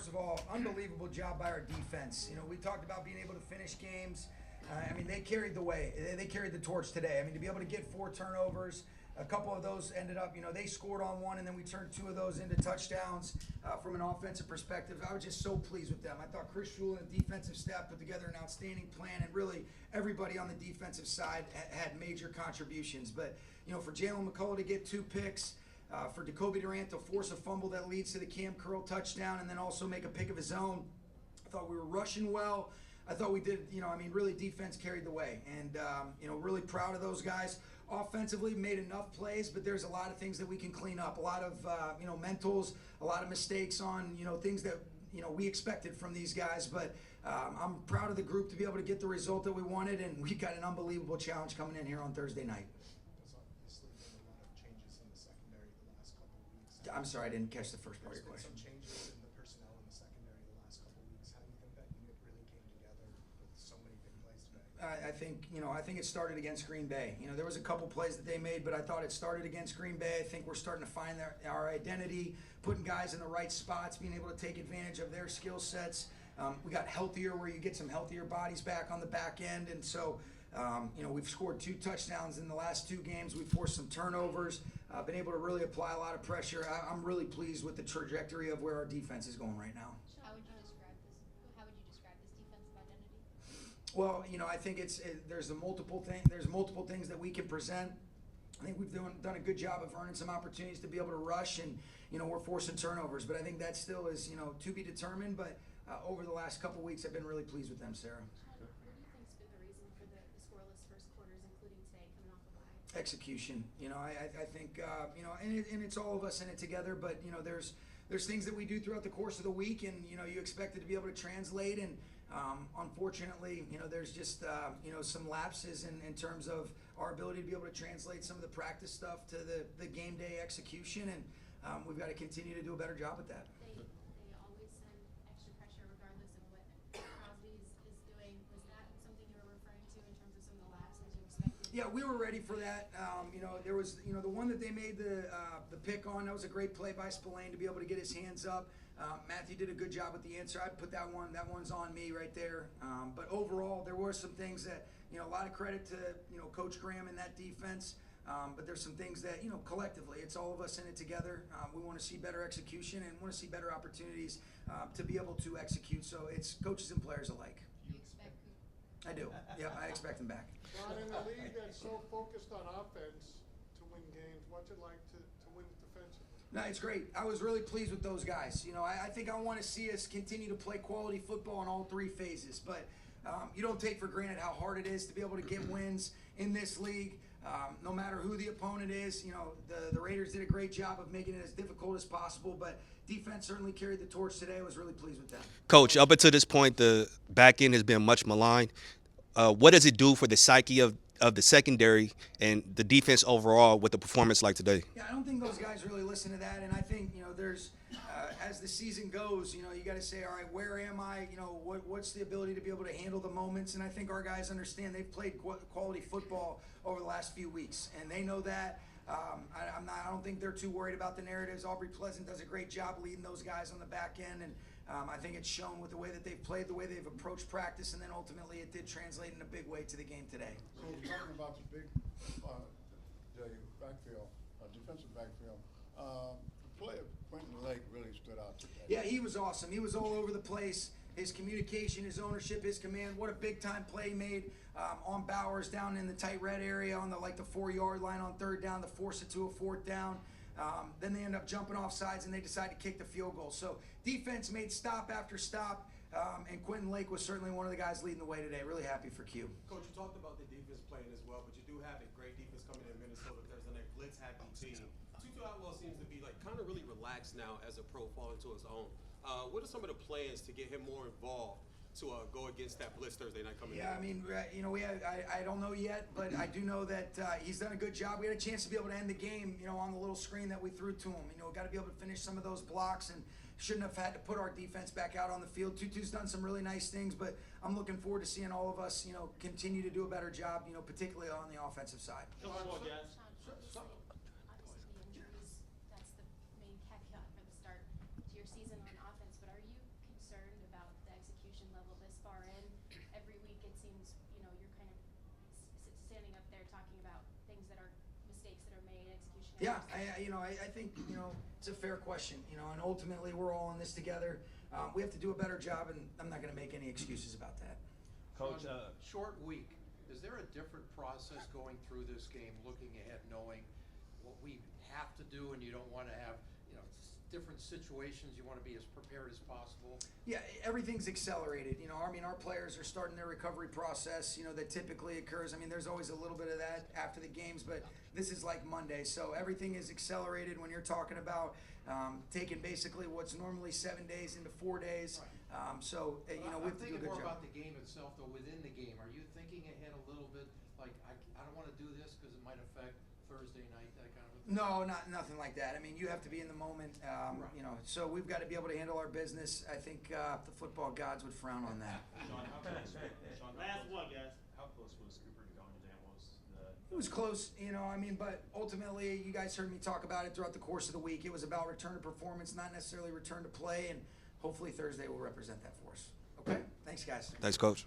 first of all, unbelievable job by our defense. We talked about being able to finish games. They carried the way. They carried the torch today. To be able to get 4 turnovers, a couple of those ended up, they scored on one, and then we turned 2 of those into touchdowns. From an offensive perspective, I was just so pleased with them. I thought Chris Shula and the defensive staff put together an outstanding plan, and really everybody on the defensive side had major contributions. But, for Jalen McCullough to get 2 picks, for Jacoby Durant to force a fumble that leads to the Cam Curl touchdown, and then also make a pick of his own, I thought we were rushing well. I thought we did, really defense carried the way. And, really proud of those guys. Offensively, made enough plays, but there's a lot of things that we can clean up. A lot of, mentals, a lot of mistakes on, things that, we expected from these guys. But I'm proud of the group to be able to get the result that we wanted, and we got an unbelievable challenge coming in here on Thursday night. There's obviously been a lot of changes in the secondary the last couple of weeks. I'm sorry, I didn't catch the first part of your There's question. been some changes in the personnel in the secondary the last couple of weeks. How do you think that unit really came together with so many big plays today? I think it started against Green Bay. There was a couple plays that they made, but I thought it started against Green Bay. I think we're starting to find our identity, putting guys in the right spots, being able to take advantage of their skill sets. We got healthier, where you get some healthier bodies back on the back end, and so we've scored 2 touchdowns in the last 2 games. We've forced some turnovers, been able to really apply a lot of pressure. I'm really pleased with the trajectory of where our defense is going right now. How would you describe this defensive identity? Well, I think there's multiple things that we can present. I think we've done a good job of earning some opportunities to be able to rush, and we're forcing turnovers. But I think that still is to be determined. But over the last couple weeks, I've been really pleased with them, Sarah. What do you think's been the reason for the scoreless first quarters, including today, coming off the bye? Execution. I think and it's all of us in it together. But there's things that we do throughout the course of the week, and you expect it to be able to translate. And unfortunately, there's just some lapses in terms of our ability to be able to translate some of the practice stuff to the game day execution, and we've got to continue to do a better job at that. They always send extra pressure regardless of what Crosby is doing. Was that something you were referring to in terms of some of the lapses you expected? Yeah, we were ready for that. There was the one that they made the pick on. That was a great play by Spillane to be able to get his hands up. Matthew did a good job with the answer. I'd put that one's on me right there. But overall, there were some things that, a lot of credit to, Coach Graham and that defense. But there's some things that, collectively, it's all of us in it together. We want to see better execution and want to see better opportunities to be able to execute. So it's coaches and players alike. Do you expect? I do. Yeah, I expect them back. Ron, in a league that's so focused on offense to win games, what's it like to win defensively? No, it's great. I was really pleased with those guys. I think I want to see us continue to play quality football in all 3 phases. But you don't take for granted how hard it is to be able to get wins in this league. No matter who the opponent is, the Raiders did a great job of making it as difficult as possible. But defense certainly carried the torch today. I was really pleased with them. Coach, up until this point, the back end has been much maligned. What does it do for the psyche of the secondary and the defense overall with the performance like today? Yeah, I don't think those guys really listen to that, and I think there's as the season goes, you got to say, all right, where am I? What's the ability to be able to handle the moments? And I think our guys understand they've played quality football over the last few weeks, and they know that. I don't think they're too worried about the narratives. Aubrey Pleasant does a great job leading those guys on the back end, and I think it's shown with the way that they've played, the way they've approached practice, and then ultimately it did translate in a big way to the game today. So we're talking about the big the backfield, defensive backfield. The play of Quentin Lake really stood out today. Yeah, he was awesome. He was all over the place. His communication, his ownership, his command. What a big-time play he made on Bowers down in the tight red area on the 4-yard line on 3rd down to force it to a 4th down. Then they end up jumping off sides, and they decide to kick the field goal. So defense made stop after stop, and Quentin Lake was certainly one of the guys leading the way today. Really happy for Q. Coach, you talked about the defense playing as well, but you do have a great defense coming in Minnesota Thursday night, blitz-happy team. Tutu Atwell seems to be kind of really relaxed now as a pro, falling to his own. What are some of the plans to get him more involved to go against that blitz Thursday night coming in? Yeah, I don't know yet, but I do know that he's done a good job. We had a chance to be able to end the game, on the little screen that we threw to him. Got to be able to finish some of those blocks, and shouldn't have had to put our defense back out on the field. Tutu's done some really nice things, but I'm looking forward to seeing all of us, continue to do a better job, particularly on the offensive side. Sean, obviously the injuries, that's the main caveat for the start to your season on offense, but are you execution level this far in? Every week it seems, you know, you're kind of standing up there talking about things that are mistakes that are made, execution. Yeah, errors. I think, it's a fair question, and ultimately we're all in this together. We have to do a better job, and I'm not going to make any excuses about that. Coach, Short week, is there a different process going through this game, looking ahead, knowing what we have to do, and you don't want to have, different situations, you want to be as prepared as possible? Yeah, everything's accelerated. Our players are starting their recovery process, that typically occurs. There's always a little bit of that after the games, but this is like Monday. So everything is accelerated when you're talking about taking basically what's normally 7 days into 4 days. Right. We have to do a I'm good thinking more job. about the game itself, though, within the game. Are you thinking ahead a little bit, like, I don't want to do this because it might affect Thursday night, that kind of a thing? No, nothing like that. You have to be in the moment. Right. So we've got to be able to handle our business. I think the football gods would frown on that. Sean, how close? Last one, guys. How close was Cooper to going today? What was It was close, but ultimately, you guys heard me talk about it throughout the course of the week. It was about return to performance, not necessarily return to play, and hopefully Thursday will represent that for us. Okay? Thanks, guys. Thanks, Coach.